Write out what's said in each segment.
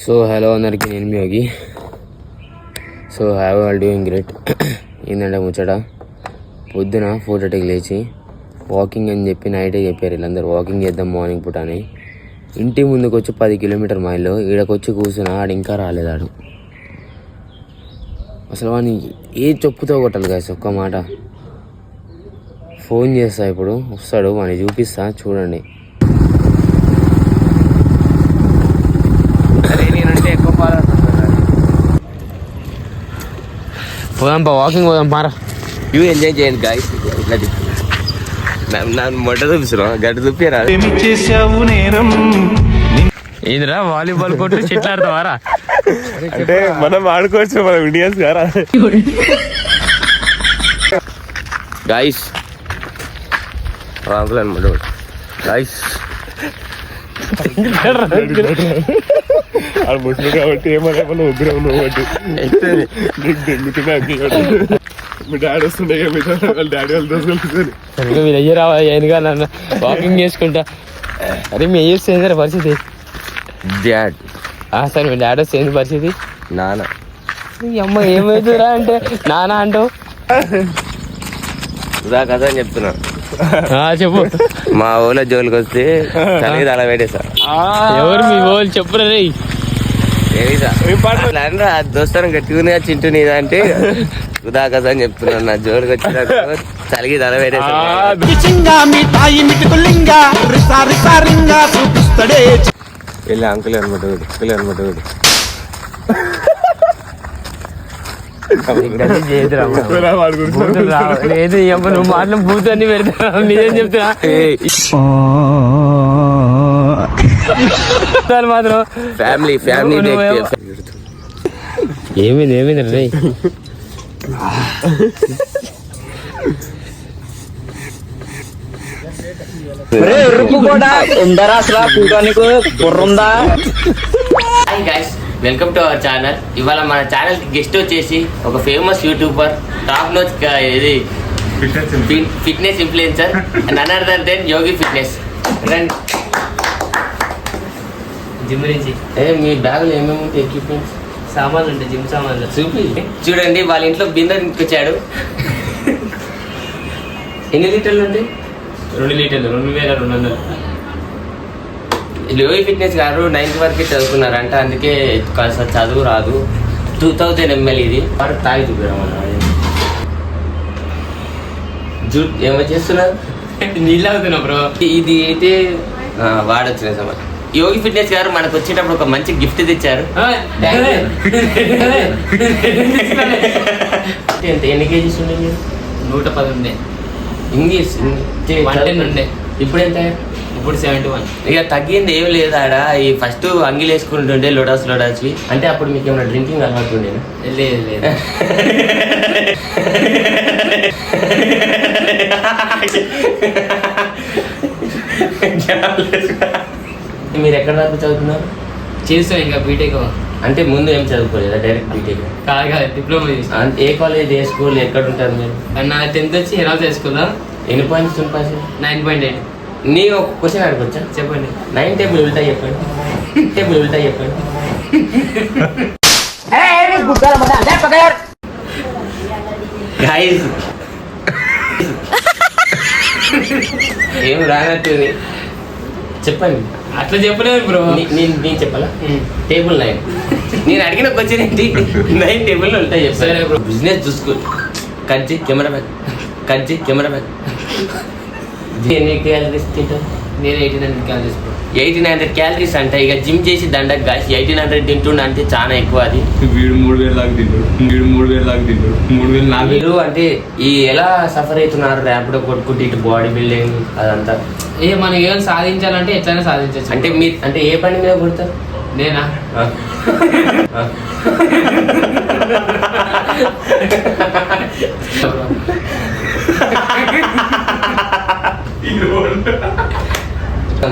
So hello అందరికి, నేను Yogi. So have all doing great. ఏంటంటే ముచ్చట, పొద్దున 4:30కి లేచి వాకింగ్ అని చెప్పి నైటే చెప్పారు వీళ్ళందరూ, వాకింగ్ చేద్దాం మార్నింగ్ పూట అని. ఇంటి ముందుకు వచ్చి 10 కిలోమీటర్ మైల్లో ఈడకొచ్చి కూర్చున్నా, ఆడు ఇంకా రాలేదాడు. అసలు వాడిని ఏ చెప్పుతో కొట్టాలి గాయస్, ఒక్క మాట. ఫోన్ చేస్తా, ఇప్పుడు వస్తాడు, వాడిని చూపిస్తా చూడండి. పోదాంపా, వాకింగ్ పోదాం పారా. యూ ఎంజాయ్ చేయండి గాయస్. ఇట్లా నన్ను మొట్ట చూపిస్తున్నా, గడ్డ చూపిరా. ఏదిరా వాలీబాల్ కొట్టు చెట్లు ఆడతావారా? అంటే మనం ఆడుకోవచ్చు, మనం ఇండియన్స్ గారా. గాయస్ రాంపుల్ అనమాట గాయస్. ఆడు ముసలి కాబట్టి ఏమన్నా ఉగ్రం కాబట్టి దెంగుతున్నా. మీ డాడీ వస్తుండే, వాళ్ళ డాడీ వాళ్ళు దోసుకొని మీరు అయ్యి రావా ఏనుగా నన్ను వాకింగ్ చేసుకుంటా. అరే మీ అయ్యి వస్తే ఏంటారు పరిస్థితి? డాడ్ సరే, మీ డాడీ వస్తే ఏంది పరిస్థితి? నాన్న. ఈ అమ్మ ఏమవుతుందా అంటే నాన్న అంటావు. ఉదా కథ అని చెప్తున్నా. చెప్పు. మా ఊళ్ళో జోలికి వస్తే తనకి అలా పెట్టేసా. ఎవరు మీ వాళ్ళు చెప్పురా రే? దోస్తాను గట్టిగా చింటూ నీదా అంటే ఉదా కథ అని చెప్తున్నాను. నా జోలికి వచ్చిన తలకి తల పెట్టేసా. వెళ్ళి అంకుల్ అనమాట, అంకుల్ అనమాట. లేదు నువ్వు మాటలు పూర్తి పెడతా, నిజం చెప్తున్నా మాత్రం. ఫ్యామిలీ ఫ్యామిలీ ఏమైంది రే? Welcome to our channel. ఇవాళ మన ఛానల్ గెస్ట్ వచ్చేసి ఒక ఫేమస్ యూట్యూబర్, టాప్ నోచ్ ఇది fitness influencer, none other than Yogi fitness. రండి. జిమ్ నుంచి మీ బ్యాగులో ఏమేమి ఉంటాయి ఎక్విప్మెంట్స్? సామాన్లు ఉంటాయి, జిమ్ సామాన్లు. చూపి చూడండి, వాళ్ళ ఇంట్లో బిందె తీసుకొచ్చాడు. ఎన్ని లీటర్లు ఉంటాయి? 2 లీటర్లు, 2200. యోగి ఫిట్నెస్ గారు 9th వరకే చదువుకున్నారంట, అందుకే కాస్త చదువు రాదు. 2000 ml ఇది. వాడు తాగి చూపారు. ఏమో చేస్తున్నారు? నీళ్ళు అవుతున్నా బ్రో. ఇది అయితే వాడొచ్చిన సమయం. యోగి ఫిట్నెస్ గారు మనకు వచ్చేటప్పుడు ఒక మంచి గిఫ్ట్ తెచ్చారు. ఎన్ని కేజీస్ ఉండే మీరు? 110 ఉండే. ఇంగ్లీష్ ఉండే. ఇప్పుడు ఎంత? ఇప్పుడు 71. ఇక తగ్గింది ఏం లేదు ఆడ. ఈ ఫస్ట్ అంగిలు వేసుకుంటుండే లోడాస్వి. అంటే అప్పుడు మీకు ఏమైనా డ్రింకింగ్ అలవాటు ఉండేనా? లేదు లేదు. మీరు ఎక్కడ దాకా చదువుతున్నారు? చేస్తాం ఇంకా బీటెక్. అంటే ముందు ఏం చదువుకోలేదా? Direct BTech? కాదు, డిప్లొమా చేస్తాను. ఏ కాలేజ్, ఏ స్కూల్, ఎక్కడ ఉంటారు మీరు? నా 10th వచ్చి హెరాల్డ్ స్కూల్. ఎన్ని పాయింట్స్ పాస్? 9.8. నీ ఒక క్వశ్చన్ అడగొచ్చా? చెప్పండి. 9 టేబుల్ ఉల్టా చెప్పండి. టేబుల్ ఉల్టా చెప్పండి. గైస్ ఏం రానట్టుంది, చెప్పండి. అట్లా చెప్పలేదు బ్రో. నేను చెప్పాలా? టేబుల్ 9. నేను అడిగిన క్వశ్చన్ ఏంటి? 9 టేబుల్ ఉంటాయి చెప్పాను బ్రో. బిజినెస్ చూసుకో. Cut camera back, cut camera back. ఎన్ని క్యాలరీస్ తింటావు? నేను 1800 క్యాలరీస్. 1800 క్యాలరీస్ అంటే ఇక జిమ్ చేసి దండకు కాసి 1800 తింటుండ అంటే చాలా ఎక్కువ. అది వీడు 3000 లాగా తింటాడు, వీడు 3000 లాగా తింటాడు. 3000 వీడు అంటే ఈ ఎలా సఫర్ అవుతున్నారు ర్యాపిడో కొట్టుకుంటే, ఇటు బాడీ బిల్డింగ్ అదంతా. మనకి ఏమైనా సాధించాలంటే ఎట్లయినా సాధించచ్చు. అంటే మీరు అంటే ఏ పని మీద కొడతారు? నేనా?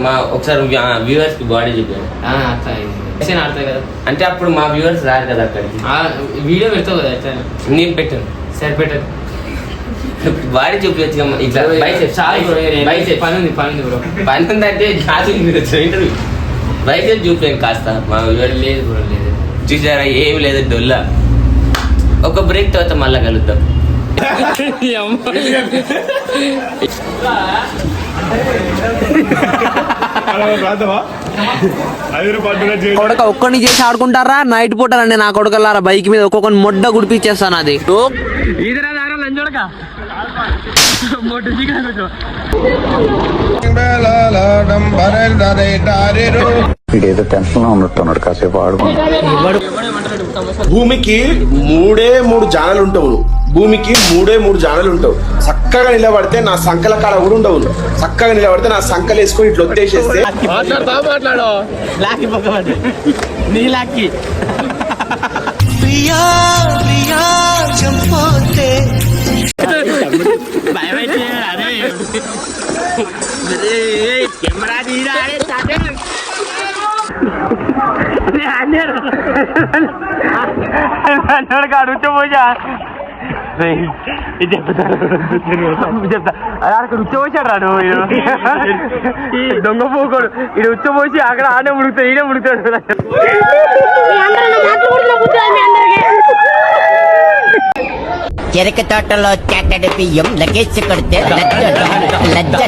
మా ఒకసారి వ్యూవర్స్ కి బాడీ చూపాను. ఆడతాయి కదా అంటే అప్పుడు మా వ్యూవర్స్ రారు కదా అక్కడికి. వీడియో పెడతావు కదా ఎట్లా? నేను పెట్టాను. సరే పెట్టాను. బాడీ చూపించచ్చు ఇట్లా. పని ఉంది బ్రో. పని ఉందంటే ఇంటర్వ్యూ బైసెప్ చూపాను కాస్త మా వీడు లేదు బ్రో లేదు చూసారా ఏం లేదు డొల్లా ఒక బ్రేక్ తర్వాత మళ్ళా కలుద్దాం కొడక ఒక్కడిని చేసి ఆడుకుంటారా నైట్ పూటారండి నా కొడుకల్లారా బైక్ మీద ఒక్కొక్కరిని మొడ్డ గుడిపించేస్తాను అది ఏదో టెన్షన్ లో ఉన్నట్టున్నాడు కాసేపు ఆడుకుంటాడు. భూమికి మూడు జానలు ఉంటావు నువ్వు. భూమికి మూడు జానలు ఉంటావు. చక్కగా నిలబడితే నా సంకల కాడ కూడా ఉండవు. చక్కగా నిలబడితే నా సంకలు వేసుకొని ఇట్లా ఒత్తేసేస్తే మాట్లాడు లాకి పక్కవాడు నీ లాకి కెమెరా ఉచ్చపోసా చెప్తా అక్కడ ఉచ్చపోసాడు రాడు దొంగ పోకోడు ఇది ఉచ్చపోసి అక్కడ ఆడే ముడుగుతాడు ఈడే ముడుగుతాడు చెరక తోటలో చెట్టడి బియ్యం లగేజ్ కొడితే లజ్జ